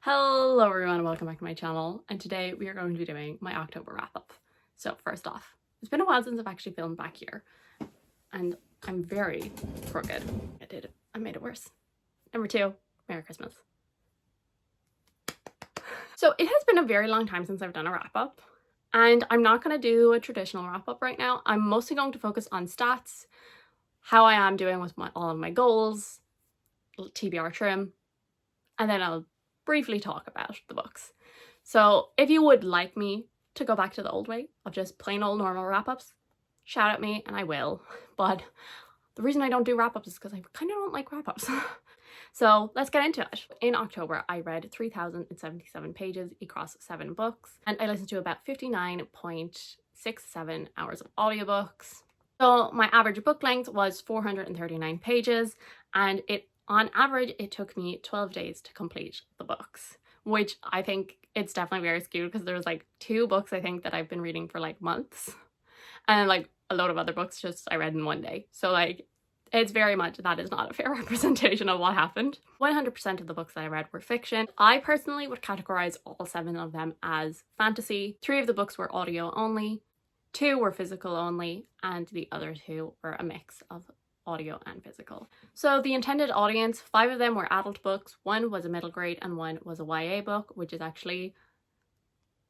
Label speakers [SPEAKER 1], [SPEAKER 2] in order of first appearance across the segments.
[SPEAKER 1] Hello everyone and welcome back to my channel, and today we are going to be doing my October wrap up. So first off, it's been a while since I've actually filmed back here and I'm very crooked. I made it worse. Number 2, Merry Christmas. So it has been a very long time since I've done a wrap up, and I'm not going to do a traditional wrap up right now. I'm mostly going to focus on stats, how I am doing with all of my goals, TBR trim, and then I'll briefly talk about the books. So if you would like me to go back to the old way of just plain old normal wrap-ups, shout at me and I will. But the reason I don't do wrap-ups is because I kind of don't like wrap-ups. So let's get into it. In October, I read 3,077 pages across 7 books, and I listened to about 59.67 hours of audiobooks. So my average book length was 439 pages, and on average, it took me 12 days to complete the books, which I think it's definitely very skewed because there's like 2 books I think that I've been reading for like months, and like a load of other books just I read in one day. So like it's very much, that is not a fair representation of what happened. 100% of the books that I read were fiction. I personally would categorize all 7 of them as fantasy. 3 of the books were audio only, 2 were physical only, and the other 2 were a mix of audio and physical. So the intended audience, 5 of them were adult books, 1 was a middle grade and 1 was a YA book, which is actually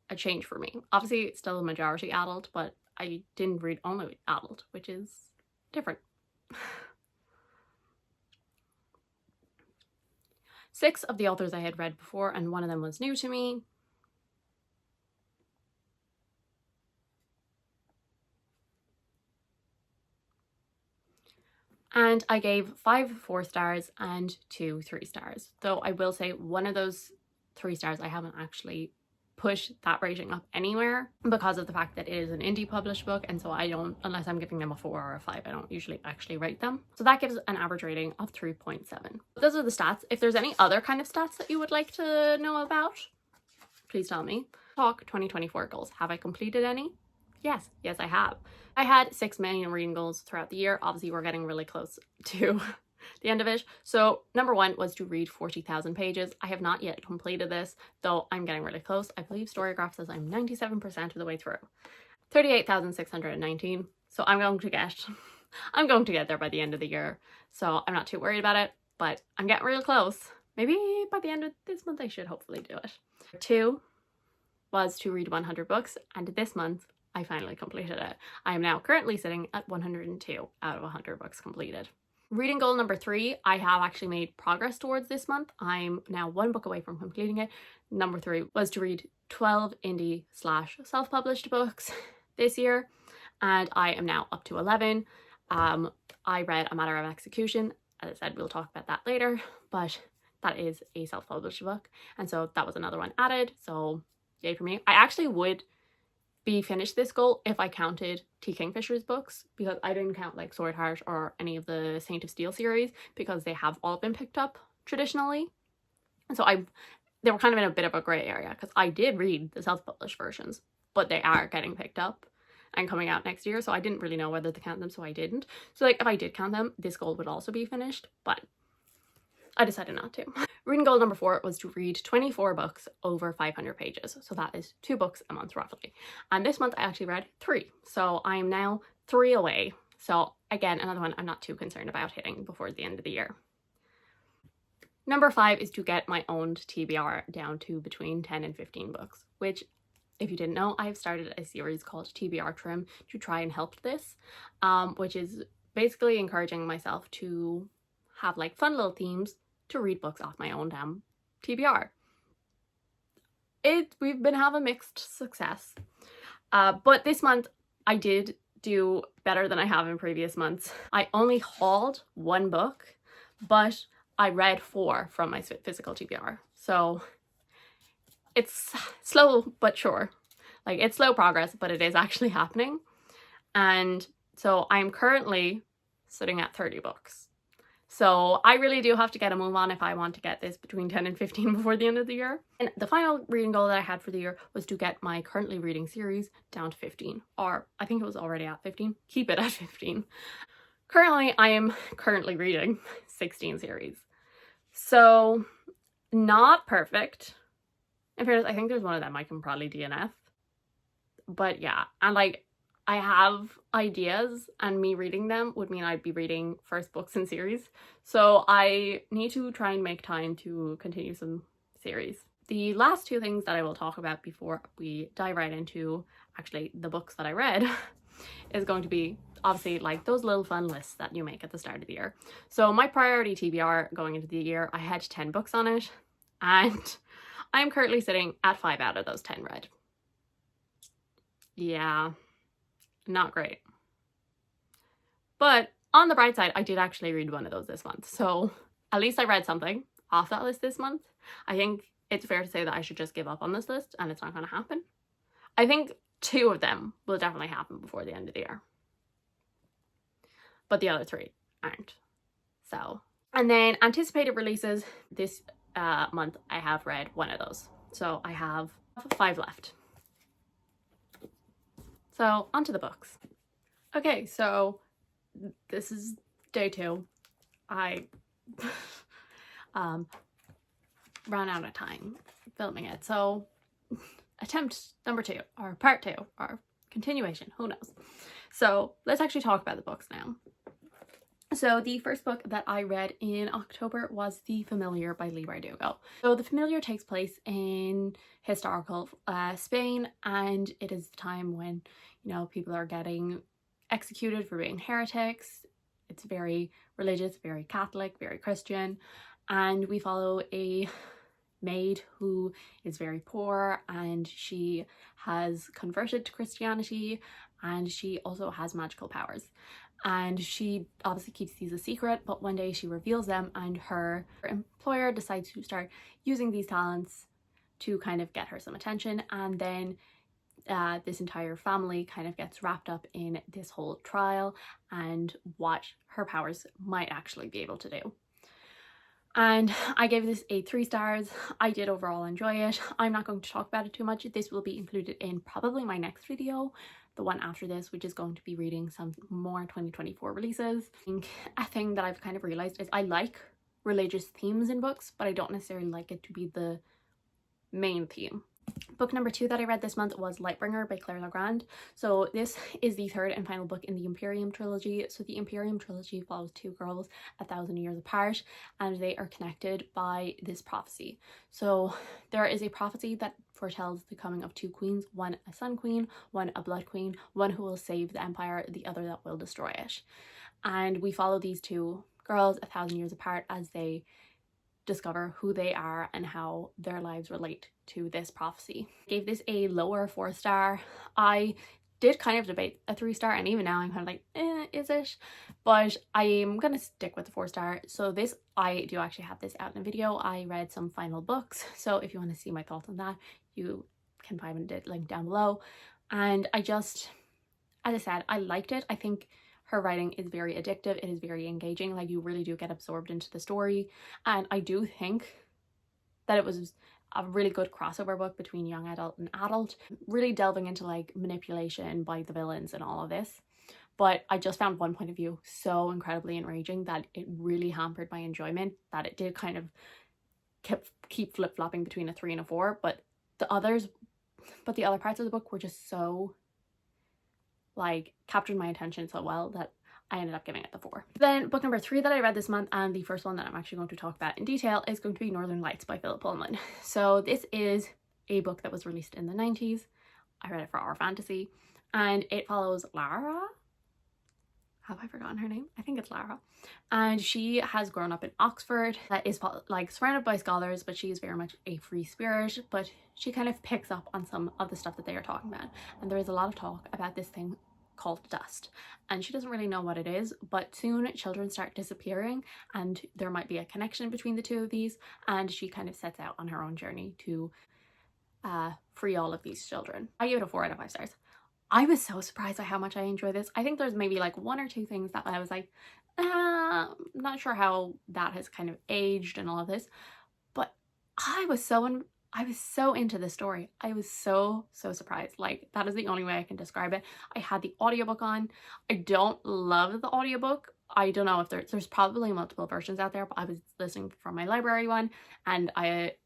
[SPEAKER 1] a change for me. Obviously it's still a majority adult, but I didn't read only adult, which is different. 6 of the authors I had read before, and 1 of them was new to me. And I gave 5 4 stars and 2 3 stars. Though I will say one of those 3 stars I haven't actually pushed that rating up anywhere because of the fact that it is an indie published book, and so I don't, unless I'm giving them a 4 or a 5, I don't usually actually rate them. So that gives an average rating of 3.7. Those are the stats. If there's any other kind of stats that you would like to know about, please tell me. Talk 2024 goals. Have I completed any? Yes, I have. I had 6 million reading goals throughout the year. Obviously, we're getting really close to the end of it. So number 1 was to read 40,000 pages. I have not yet completed this, though I'm getting really close. I believe Storygraph says I'm 97% of the way through. 38,619. So I'm going to get there by the end of the year. So I'm not too worried about it, but I'm getting real close. Maybe by the end of this month, I should hopefully do it. 2 was to read 100 books, and this month, I finally completed it. I am now currently sitting at 102 out of 100 books completed. Reading goal number 3, I have actually made progress towards this month. I'm now 1 book away from completing it. Number 3 was to read 12 indie / self-published books this year, and I am now up to 11. I read A Matter of Execution. As I said, we'll talk about that later, but that is a self-published book, and so that was another one added, so yay for me. I actually would be finished this goal if I counted T. Kingfisher's books, because I didn't count like Sword Heart or any of the Saint of Steel series because they have all been picked up traditionally, and so they were kind of in a bit of a gray area because I did read the self-published versions, but they are getting picked up and coming out next year, so I didn't really know whether to count them, so I didn't. So like if I did count them, this goal would also be finished, but I decided not to. Reading goal number 4 was to read 24 books over 500 pages. So that is 2 books a month roughly. And this month I actually read 3. So I am now 3 away. So again, another one I'm not too concerned about hitting before the end of the year. Number 5 is to get my owned TBR down to between 10 and 15 books, which, if you didn't know, I have started a series called TBR Trim to try and help this, which is basically encouraging myself to have like fun little themes to read books off my own damn TBR. We've been having mixed success, but this month I did do better than I have in previous months. I only hauled 1 book, but I read 4 from my physical TBR. So it's slow but sure. Like, it's slow progress, but it is actually happening. And so I'm currently sitting at 30 books. So I really do have to get a move on if I want to get this between 10 and 15 before the end of the year. And the final reading goal that I had for the year was to get my currently reading series down to 15. Or I think it was already at 15. Keep it at 15. Currently, I am reading 16 series. So not perfect, In fairness, I think there's one of them I can probably DNF. But yeah, and like I have ideas, and me reading them would mean I'd be reading first books in series. So I need to try and make time to continue some series. The last two things that I will talk about before we dive right into actually the books that I read is going to be obviously like those little fun lists that you make at the start of the year. So my priority TBR going into the year, I had 10 books on it, and I'm currently sitting at 5 out of those 10 read. Yeah, not great. But on the bright side, I did actually read one of those this month. So at least I read something off that list this month. I think it's fair to say that I should just give up on this list, and it's not going to happen. I think 2 of them will definitely happen before the end of the year, but the other 3 aren't. So, and then anticipated releases this month, I have read 1 of those. So I have 5 left. So onto the books. Okay, so this is day 2. I ran out of time filming it. So attempt number 2, or part 2, or continuation, who knows. So let's actually talk about the books now. So the first book that I read in October was The Familiar by Lee Bardugo. So The Familiar takes place in historical Spain, and it is the time when, you know, people are getting executed for being heretics. It's very religious, very Catholic, very Christian, and we follow a maid who is very poor, and she has converted to Christianity, and she also has magical powers. And she obviously keeps these a secret, but one day she reveals them, and her employer decides to start using these talents to kind of get her some attention. And then this entire family kind of gets wrapped up in this whole trial and what her powers might actually be able to do. And I gave this a 3 stars. I did overall enjoy it. I'm not going to talk about it too much. This will be included in probably my next video, the one after this, which is going to be reading some more 2024 releases. I think a thing that I've kind of realized is I like religious themes in books, but I don't necessarily like it to be the main theme. Book number 2 that I read this month was Lightbringer by Claire Legrand. So this is the 3rd and final book in the Imperium trilogy. So the Imperium trilogy follows 2 girls 1,000 years apart, and they are connected by this prophecy. So there is a prophecy that foretells the coming of 2 queens, one a sun queen, one a blood queen, one who will save the empire, the other that will destroy it. And we follow these 2 girls 1,000 years apart as they discover who they are and how their lives relate to this prophecy. I gave this a lower 4 star. I did kind of debate a 3 star, and even now I'm kind of like, is it? But I'm gonna stick with the 4 star. So this, I do actually have this out in a video. I read some final books, so if you want to see my thoughts on that, you can find it linked down below. And I just, as I said, I liked it. I think her writing is very addictive. It is very engaging. Like, you really do get absorbed into the story. And I do think that it was a really good crossover book between young adult and adult, really delving into like manipulation by the villains and all of this. But I just found one point of view so incredibly enraging that it really hampered my enjoyment, that it did kind of keep flip-flopping between a 3 and a 4. But the other parts of the book were just so like captured my attention so well that I ended up giving it the 4. Then book number 3 that I read this month, and the first one that I'm actually going to talk about in detail, is going to be Northern Lights by Philip Pullman. So this is a book that was released in the 90s. I read it for Our Fantasy, and it follows Lara. Have I forgotten her name? I think it's Lara. And she has grown up in Oxford, that is like surrounded by scholars, but she is very much a free spirit, but she kind of picks up on some of the stuff that they are talking about. And there is a lot of talk about this thing called dust, and she doesn't really know what it is, but soon children start disappearing, and there might be a connection between the 2 of these, and she kind of sets out on her own journey to free all of these children. I gave it a 4 out of 5 stars. I was so surprised by how much I enjoyed this. I think there's maybe like 1 or 2 things that I was like, not sure how that has kind of aged and all of this, but I was so into the story. I was so surprised. Like, that is the only way I can describe it. I had the audiobook on. I don't love the audiobook, I don't know if there's probably multiple versions out there, but I was listening from my library one, and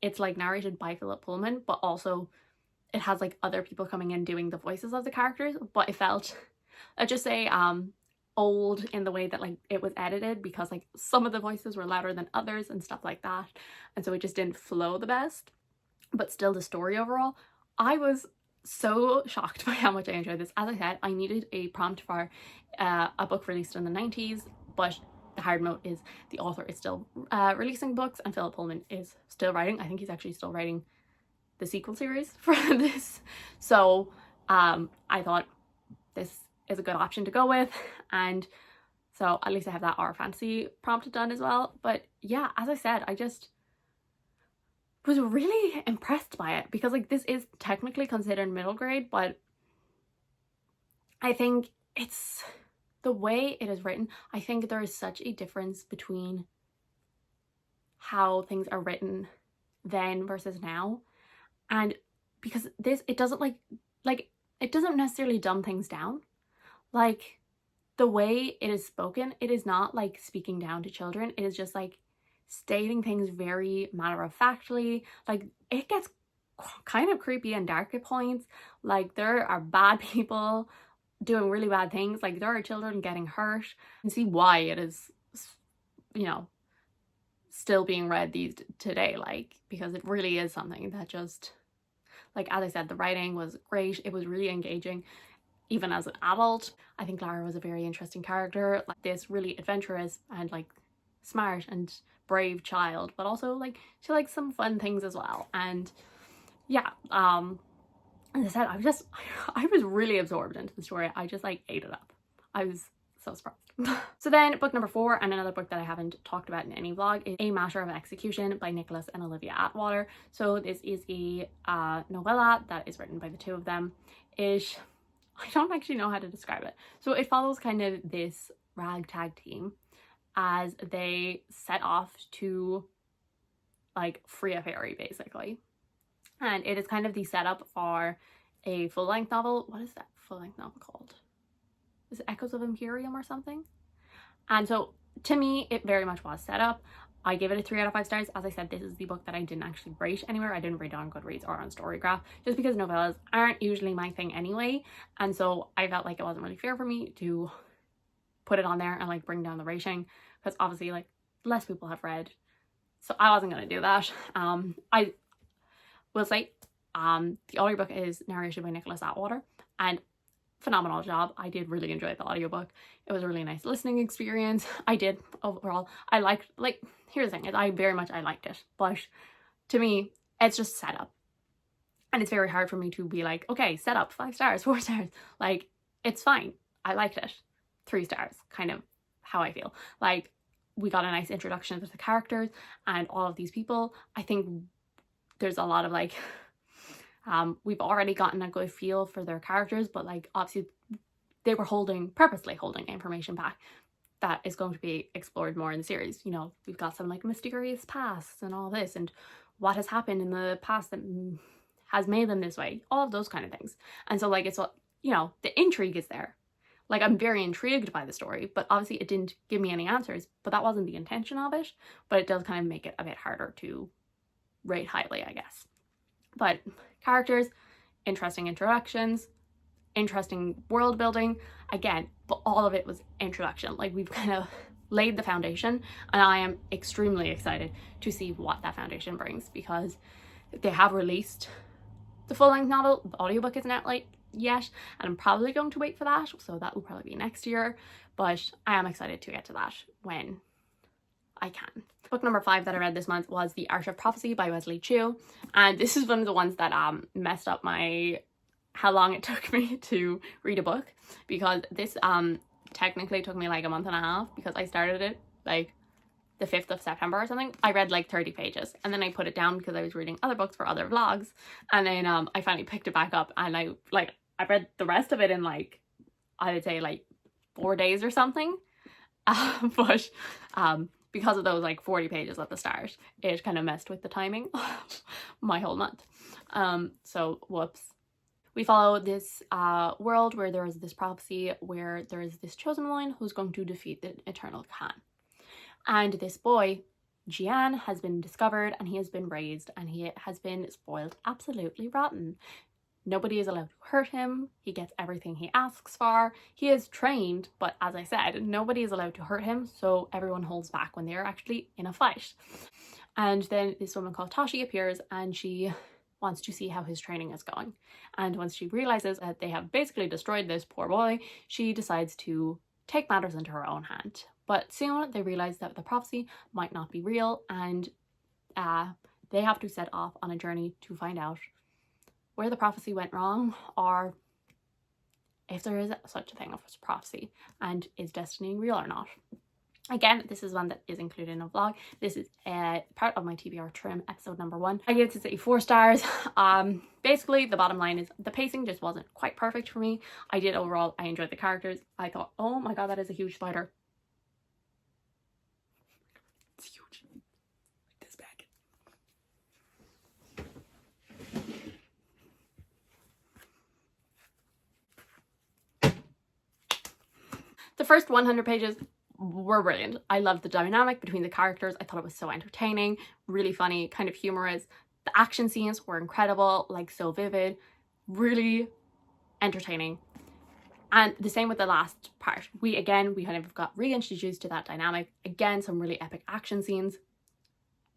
[SPEAKER 1] it's like narrated by Philip Pullman, but also it has like other people coming in doing the voices of the characters, but it felt, let's just say, old in the way that like it was edited, because like some of the voices were louder than others and stuff like that, and so it just didn't flow the best. But still, the story overall, I was so shocked by how much I enjoyed this. As I said, I needed a prompt for a book released in the 90s, but the hard note is the author is still releasing books, and Philip Pullman is still writing. I think he's actually still writing the sequel series for this. So I thought this is a good option to go with, and so at least I have that horror fantasy prompt done as well. But yeah, as I said, I just was really impressed by it, because like this is technically considered middle grade, but I think it's the way it is written. I think there is such a difference between how things are written then versus now, and because this, it doesn't like it doesn't necessarily dumb things down. Like the way it is spoken, it is not like speaking down to children. It is just like stating things very matter-of-factly. Like it gets kind of creepy and dark at points. Like there are bad people doing really bad things. Like there are children getting hurt, and see why it is, you know, still being read today, like, because it really is something that just, like, as I said, the writing was great. It was really engaging even as an adult. I think Lara was a very interesting character, like this really adventurous and like smart and brave child, but also like she likes some fun things as well. And yeah, as I said, I was really absorbed into the story. I just like ate it up. I was so surprised. So then book number 4, and another book that I haven't talked about in any vlog, is A Matter of Execution by Nicholas and Olivia Atwater. So this is a novella that is written by the two of them. I don't actually know how to describe it. So it follows kind of this ragtag team as they set off to like free a fairy, basically. And it is kind of the setup for a full-length novel. What is that full-length novel called? Is it Echoes of Imperium or something? And so to me, it very much was set up. I gave it a 3 out of 5 stars. As I said, this is the book that I didn't actually rate anywhere. I didn't rate it on Goodreads or on Storygraph, just because novellas aren't usually my thing anyway. And so I felt like it wasn't really fair for me to put it on there and like bring down the rating, because obviously like less people have read. So I wasn't going to do that. I will say the audiobook is narrated by Nicholas Atwater, and phenomenal job. I did really enjoy the audiobook. It was a really nice listening experience. I did overall. I liked, like, here's the thing, is I liked it, but to me it's just set up, and it's very hard for me to be like, okay, set up 5 stars, 4 stars. Like, it's fine. I liked it. 3 stars, kind of how I feel. Like, we got a nice introduction to the characters and all of these people. I think there's a lot of like, we've already gotten a good feel for their characters, but like obviously they were purposely holding information back that is going to be explored more in the series. You know, we've got some like mysterious pasts and all this, and what has happened in the past that has made them this way, all of those kind of things. And so like, it's, you know, the intrigue is there. Like, I'm very intrigued by the story, but obviously it didn't give me any answers, but that wasn't the intention of it. But it does kind of make it a bit harder to rate highly, I guess. But characters, interesting introductions, interesting world building. Again, but all of it was introduction. Like, we've kind of laid the foundation, and I am extremely excited to see what that foundation brings, because they have released the full-length novel. The audiobook isn't out yet, and I'm probably going to wait for that, so that will probably be next year, but I am excited to get to that when I can. Book number 5 that I read this month was The Art of Prophecy by Wesley Chu, and this is one of the ones that messed up how long it took me to read a book, because this technically took me like a month and a half, because I started it like the 5th of September or something. I read like 30 pages and then I put it down because I was reading other books for other vlogs, and then I finally picked it back up, and I read the rest of it in like, I would say like 4 days or something. But because of those like 40 pages at the start, it kind of messed with the timing of my whole month. So whoops. We follow this world where there is this prophecy where there is this chosen one who's going to defeat the Eternal Khan. And this boy, Jian, has been discovered and he has been raised and he has been spoiled absolutely rotten. Nobody is allowed to hurt him. He gets everything he asks for. He is trained, but as I said, nobody is allowed to hurt him, so everyone holds back when they're actually in a fight. And then this woman called Tashi appears and she wants to see how his training is going. And once she realizes that they have basically destroyed this poor boy, she decides to take matters into her own hand. But soon they realize that the prophecy might not be real, and they have to set off on a journey to find out where the prophecy went wrong, or if there is such a thing as prophecy, and is destiny real or not. Again, this is one that is included in a vlog. This is part of my TBR trim, episode number 1. I gave this 4 stars. Basically, the bottom line is the pacing just wasn't quite perfect for me. I enjoyed the characters. I thought, oh my god, that is a huge spider. It's huge. Like this bag. The first 100 pages were brilliant. I loved the dynamic between the characters. I thought it was so entertaining, really funny, kind of humorous. The action scenes were incredible, like so vivid, really entertaining. And the same with the last part. We kind of got reintroduced to that dynamic. Again, some really epic action scenes.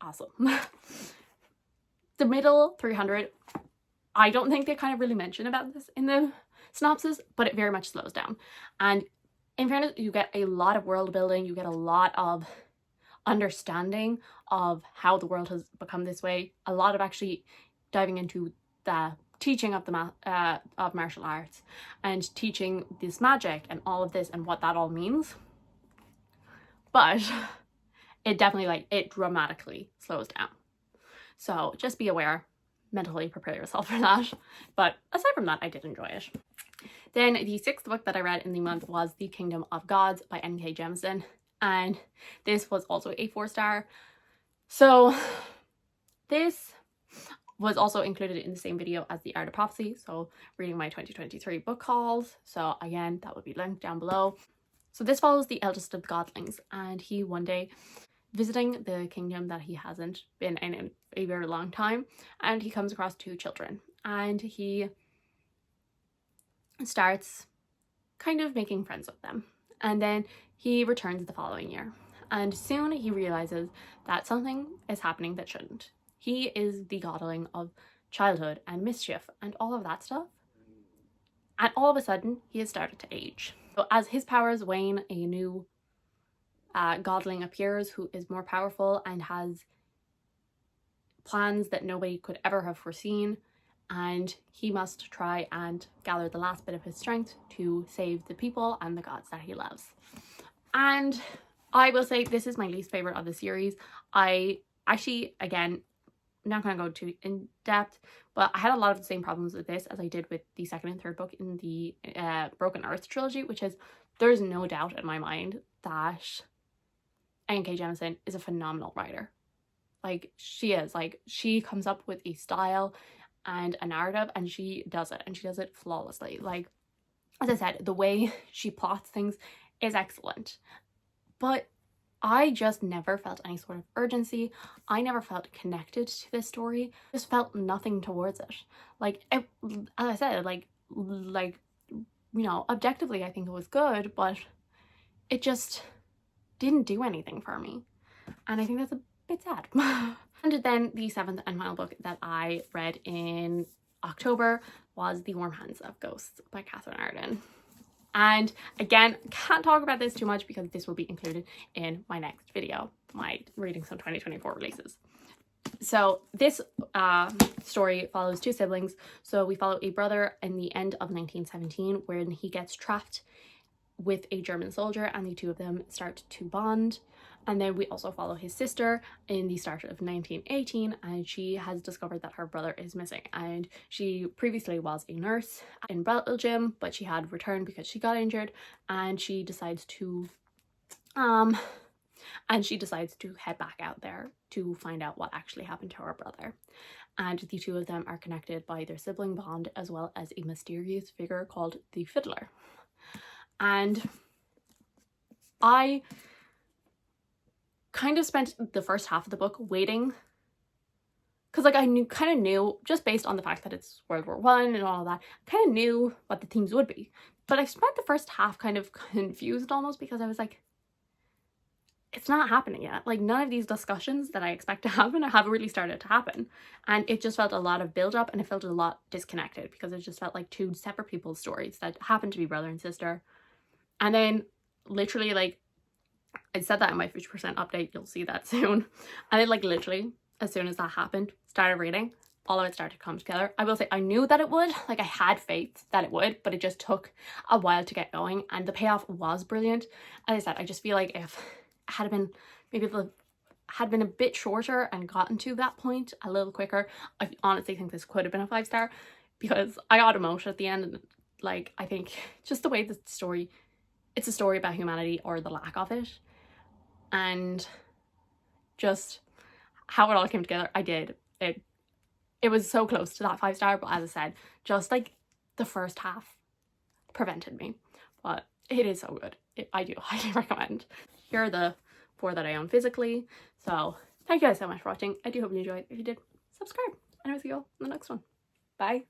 [SPEAKER 1] Awesome. The middle 300, I don't think they kind of really mention about this in the synopsis, but it very much slows down. And in fairness, you get a lot of world building, you get a lot of understanding of how the world has become this way, a lot of actually diving into the teaching of of martial arts and teaching this magic and all of this and what that all means. But it definitely, it dramatically slows down. So just be aware, mentally prepare yourself for that. But aside from that, I did enjoy it. Then the 6th book that I read in the month was The Kingdom of Gods by N.K. Jemisin, and this was also a 4-star. So this was also included in the same video as The Art of Prophecy, so reading my 2023 book hauls. So again, that will be linked down below. So this follows the eldest of the godlings, and he one day visiting the kingdom that he hasn't been in a very long time, and he comes across 2 children, and he starts kind of making friends with them. And then he returns the following year, and soon he realizes that something is happening that shouldn't. He is the godling of childhood and mischief and all of that stuff, and all of a sudden he has started to age. So as his powers wane, a new godling appears who is more powerful and has plans that nobody could ever have foreseen, and he must try and gather the last bit of his strength to save the people and the gods that he loves. And I will say this is my least favorite of the series. I actually, again, not going to go too in depth, but I had a lot of the same problems with this as I did with the 2nd and 3rd book in the Broken Earth trilogy, which is, there's no doubt in my mind that N.K. Jemisin is a phenomenal writer. Like, she is. Like, she comes up with a style and a narrative, and she does it, and she does it flawlessly. Like, as I said, the way she plots things is excellent, but I just never felt any sort of urgency. I never felt connected to this story. I just felt nothing towards it. Like, as I said, like you know, objectively I think it was good, but it just didn't do anything for me, and I think that's a bit sad. And then the 7th and final book that I read in October was The Warm Hands of Ghosts by Catherine Arden. And again, can't talk about this too much because this will be included in my next video, my reading some 2024 releases. So this story follows 2 siblings. So we follow a brother in the end of 1917 when he gets trapped with a German soldier, and the 2 of them start to bond. And then we also follow his sister in the start of 1918, and she has discovered that her brother is missing. And she previously was a nurse in Belgium, but she had returned because she got injured, and she decides to head back out there to find out what actually happened to her brother. and the two of them are connected by their sibling bond as well as a mysterious figure called the Fiddler. And I kind of spent the first half of the book waiting, because like I kind of knew, just based on the fact that it's World War One and all of that, kind of knew what the themes would be. But I spent the first half kind of confused almost, because I was like, it's not happening yet. Like, none of these discussions that I expect to happen haven't really started to happen. And it just felt a lot of build up, and it felt a lot disconnected, because it just felt like two separate people's stories that happened to be brother and sister. And then literally, like, I said that in my 50% update, you'll see that soon. And then like literally as soon as that happened, started reading, all of it started to come together. I will say I knew that it would, like I had faith that it would, but it just took a while to get going, and the payoff was brilliant. As I said, I just feel like if it had been, maybe the had been a bit shorter and gotten to that point a little quicker, I honestly think this could have been a 5-star, because I got emotional at the end. And like, I think just the way the story, it's a story about humanity, or the lack of it, and just how it all came together. It was so close to that 5-star, but as I said, just like the first half prevented me. But it is so good. I do highly recommend. Here are the 4 that I own physically. So thank you guys so much for watching. I do hope you enjoyed. If you did, subscribe, and I'll see you all in the next one. Bye.